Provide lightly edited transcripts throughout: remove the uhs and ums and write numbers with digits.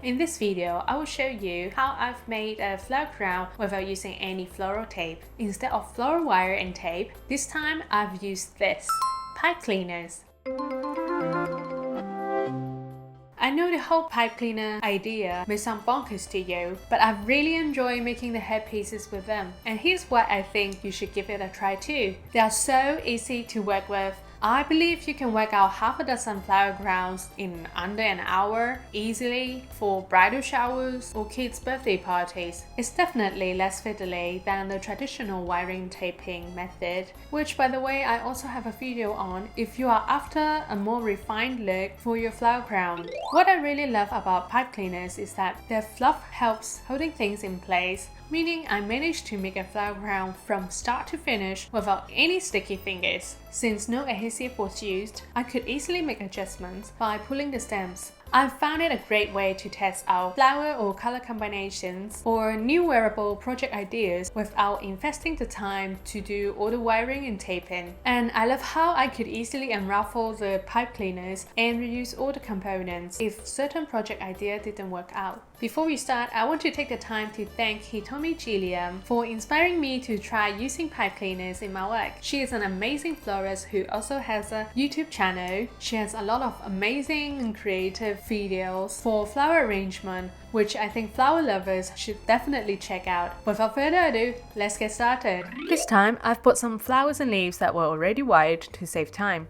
In this video, I will show you how I've made a flower crown without using any floral tape. Instead of floral wire and tape, this time I've used this, pipe cleaners. I know the whole pipe cleaner idea may sound bonkers to you, but I really enjoy making the headpieces with them. And here's what I think you should give it a try too. They are so easy to work with. I believe you can work out half a dozen flower crowns in under an hour easily for bridal showers or kids' birthday parties. It's definitely less fiddly than the traditional wiring taping method, which by the way I also have a video on if you are after a more refined look for your flower crown. What I really love about pipe cleaners is that their fluff helps holding things in place, meaning I managed to make a flower crown from start to finish without any sticky fingers. Since no adhesive was used, I could easily make adjustments by pulling the stems. I found it a great way to test out flower or color combinations or new wearable project ideas without investing the time to do all the wiring and taping. And I love how I could easily unravel the pipe cleaners and reuse all the components if certain project idea didn't work out. Before we start, I want to take the time to thank Hitomi Gilliam for inspiring me to try using pipe cleaners in my work. She is an amazing florist who also has a YouTube channel. She has a lot of amazing and creative videos for flower arrangement, which I think flower lovers should definitely check out. Without further ado, let's get started. This time, I've put some flowers and leaves that were already wired to save time.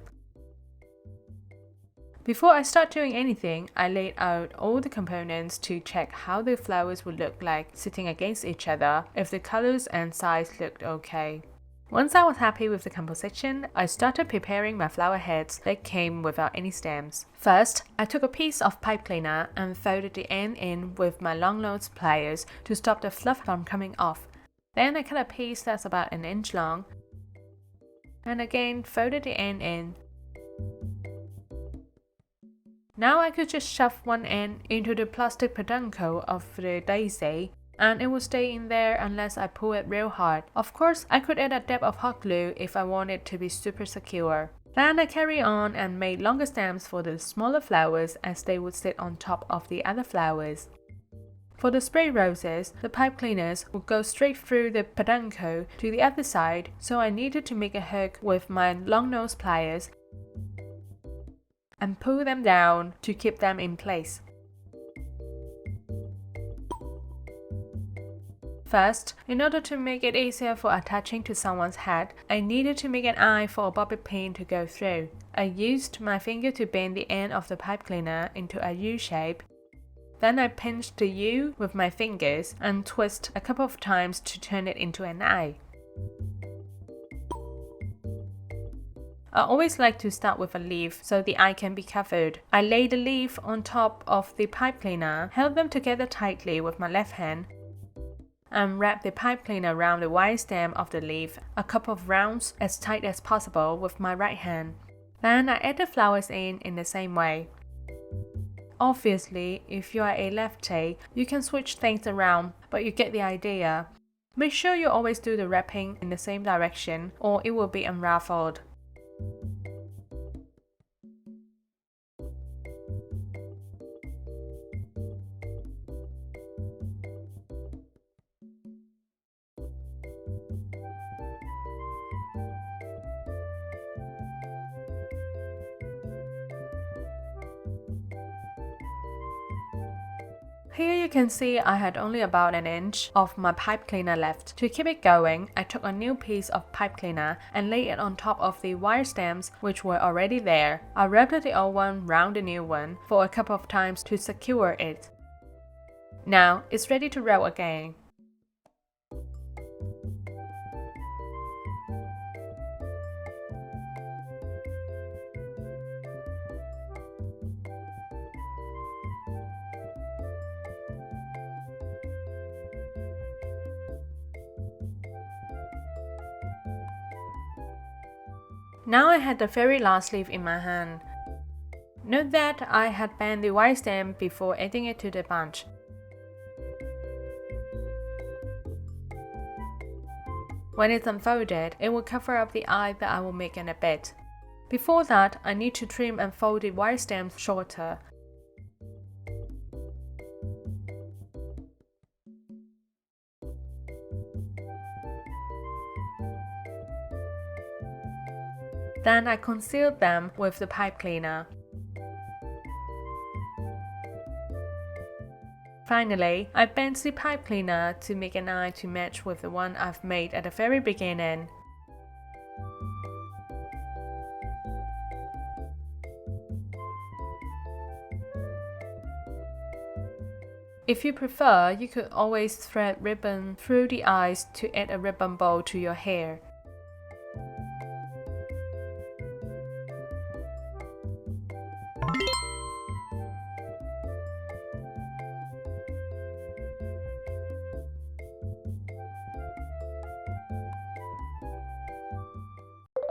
Before I start doing anything, I laid out all the components to check how the flowers would look like sitting against each other, if the colors and size looked okay. Once I was happy with the composition, I started preparing my flower heads that came without any stems. First, I took a piece of pipe cleaner and folded the end in with my long nose pliers to stop the fluff from coming off. Then I cut a piece that's about an inch long, and again folded the end in. Now I could just shove one end into the plastic peduncle of the daisy, and it will stay in there unless I pull it real hard. Of course, I could add a dab of hot glue if I want it to be super secure. Then I carry on and made longer stems for the smaller flowers as they would sit on top of the other flowers. For the spray roses, the pipe cleaners would go straight through the peduncle to the other side, so I needed to make a hook with my long nose pliers and pull them down to keep them in place. First, in order to make it easier for attaching to someone's head, I needed to make an eye for a bobby pin to go through. I used my finger to bend the end of the pipe cleaner into a U shape. Then I pinched the U with my fingers and twist a couple of times to turn it into an eye. I always like to start with a leaf so the eye can be covered. I laid the leaf on top of the pipe cleaner, held them together tightly with my left hand, and wrap the pipe cleaner around the wire stem of the leaf a couple of rounds as tight as possible with my right hand. Then I add the flowers in the same way. Obviously, if you are a lefty, you can switch things around, but you get the idea. Make sure you always do the wrapping in the same direction or it will be unraveled. Here you can see I had only about an inch of my pipe cleaner left. To keep it going, I took a new piece of pipe cleaner and laid it on top of the wire stems which were already there. I wrapped the old one round the new one for a couple of times to secure it. Now it's ready to roll again. Now I had the very last leaf in my hand. Note that I had bent the wire stem before adding it to the bunch. When it's unfolded, it will cover up the eye that I will make in a bit. Before that, I need to trim and fold the wire stems shorter. Then I concealed them with the pipe cleaner. Finally, I bent the pipe cleaner to make an eye to match with the one I've made at the very beginning. If you prefer, you could always thread ribbon through the eyes to add a ribbon bow to your hair.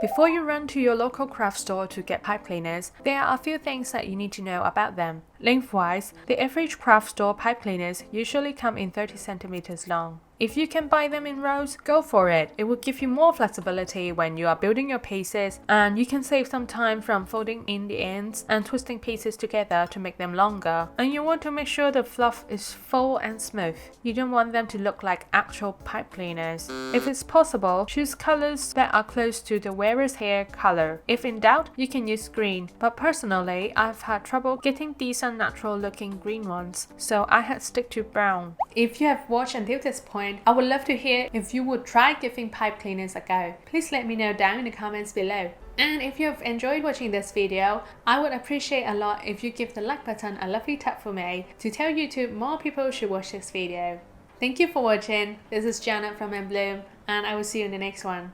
Before you run to your local craft store to get pipe cleaners, there are a few things that you need to know about them. Lengthwise, the average craft store pipe cleaners usually come in 30 cm long. If you can buy them in rolls, go for it. It will give you more flexibility when you are building your pieces, and you can save some time from folding in the ends and twisting pieces together to make them longer. And you want to make sure the fluff is full and smooth. You don't want them to look like actual pipe cleaners. If it's possible, choose colors that are close to the wearer's hair color. If in doubt, you can use green, but personally, I've had trouble getting decent natural looking green ones, so I had to stick to brown. If you have watched until this point, I would love to hear if you would try giving pipe cleaners a go. Please let me know down in the comments below. And if you have enjoyed watching this video, I would appreciate a lot if you give the like button a lovely tap for me to tell YouTube more people should watch this video. Thank you for watching. This is Janet from Ep.11, and I will see you in the next one.